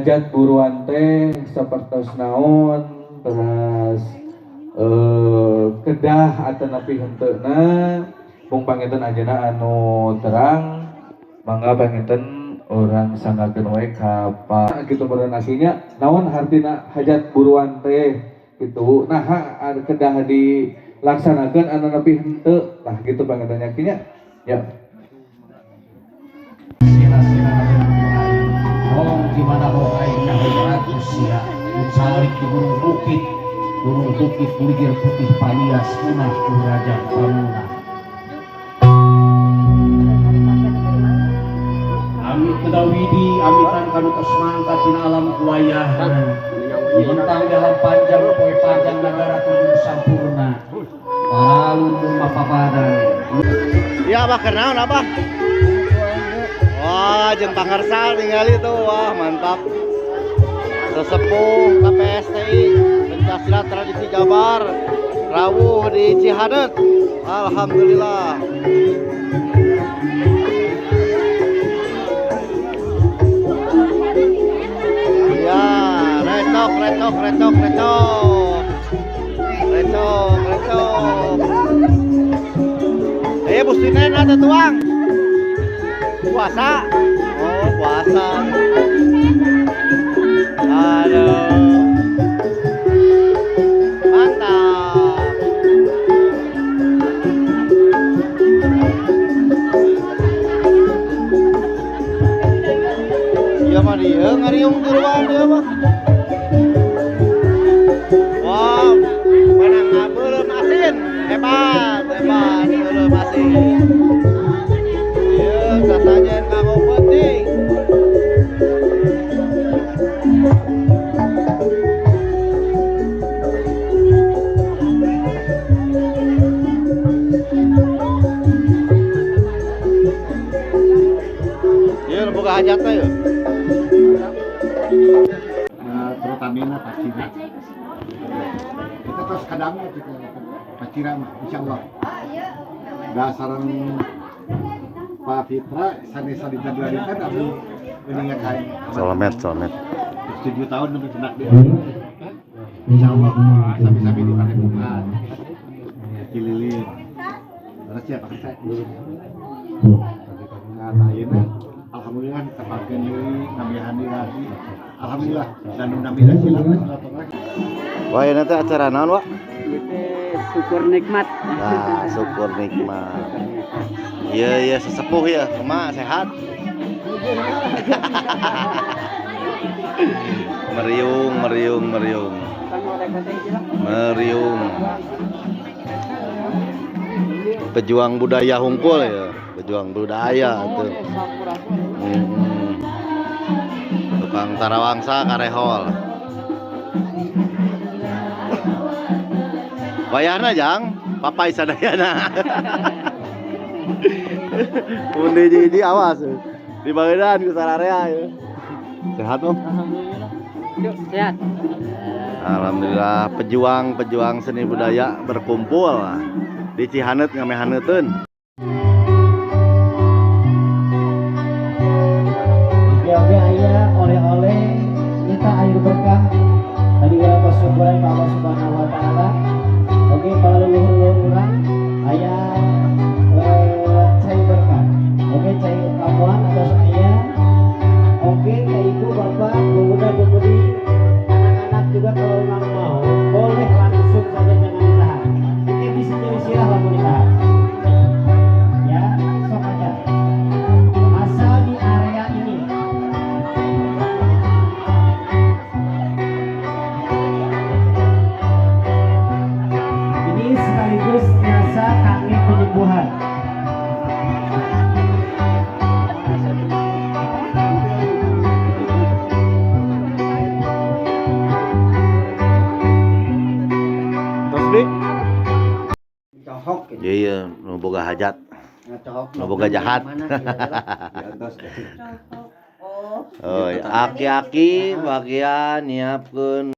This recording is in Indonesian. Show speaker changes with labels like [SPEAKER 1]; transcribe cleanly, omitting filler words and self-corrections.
[SPEAKER 1] hajat buruan teh sapertos naon terus kedah atau napi henteuna pung panginten ajeuna anu terang mangga panginten orang sanggakeun we ka kitu meureun asinya naon hartina hajat buruan teh kitu nah kedah dilaksanakeun anu napi henteu lah gitu panginten yakinnya ya.
[SPEAKER 2] Gimana rohai ratus ya mencari di gunung bukit kuligir putih palias punah kurajang pamuna amit kedawidi amitan kadutos mangkat tina alam kuayah bintang dalam panjang poe panjang negara turun sampurna paralun mapapadan
[SPEAKER 3] iya abah kenaon abah. Wah, jeung pangarsal ningali tuh, wah mantap. Sesepuh KPSTI Pencaksilat Tradisi Jabar rawuh di Cihadeut. Alhamdulillah. Ya, recok. Bus Tinen ada tuang. Puasa. Oh, puasa. Aduh. Mantap. Iya mah dia ngariung tiruan dia mah. Wow, menang beureum asin. Hebat, beureum asin. Katanya kamu penting. Ya, buka hajatnya ya.
[SPEAKER 2] Terutamanya Pacira. Kita terus kadangnya juga Pacira mah, insyaallah. Dasaran Pak Fitra, sanesa di Januari kan abdi meningat hai.
[SPEAKER 3] Selamat.
[SPEAKER 2] 7 tahun lebih pernah dia. Insyaallah sampai di Padepokan. Kililin. Terus ya Pak saya. Nah, ayeuna alhamdulillah tepakeun deui ngabihan lagi. Alhamdulillah dan mudah-mudahan silaturahmi.
[SPEAKER 3] Wah, ini teh acara naon, Wak?
[SPEAKER 4] Syukur nikmat.
[SPEAKER 3] Nah, syukur nikmat. Iya sesepuh ya, emak sehat. Meriung. Pejuang budaya hungkul ya, pejuang budaya tuh. Tukang tarawangsa karehol. Bayarna jang, papai sadayana. Pundi jadi awas di bagian ke sararea ya. Sehat Om?
[SPEAKER 4] Alhamdulillah. Yuk, sehat.
[SPEAKER 3] Alhamdulillah pejuang seni budaya berkumpul di Cihaneut ngamehaneuteun.
[SPEAKER 4] Oke aya oleh-oleh kita air berkah tadi urang bersyukuran ka Allah Subhanahu wa taala. Oke para leluhur urang aya cai berkah. Oke cai kamuan atas saya. Oke ke ibu bapak pemuda-pemudi anak-anak juga kalau memang mau boleh langsung saja jangan ditahan. Oke bisa jadi sirah lamun ditahan. Ya sok aja. Asal di area ini. Ini sekaligus jasa kangen penyembuhan.
[SPEAKER 3] Iya, nu boga hajat. Nu boga jahat. Oh, aki-aki bagian nyiapkeun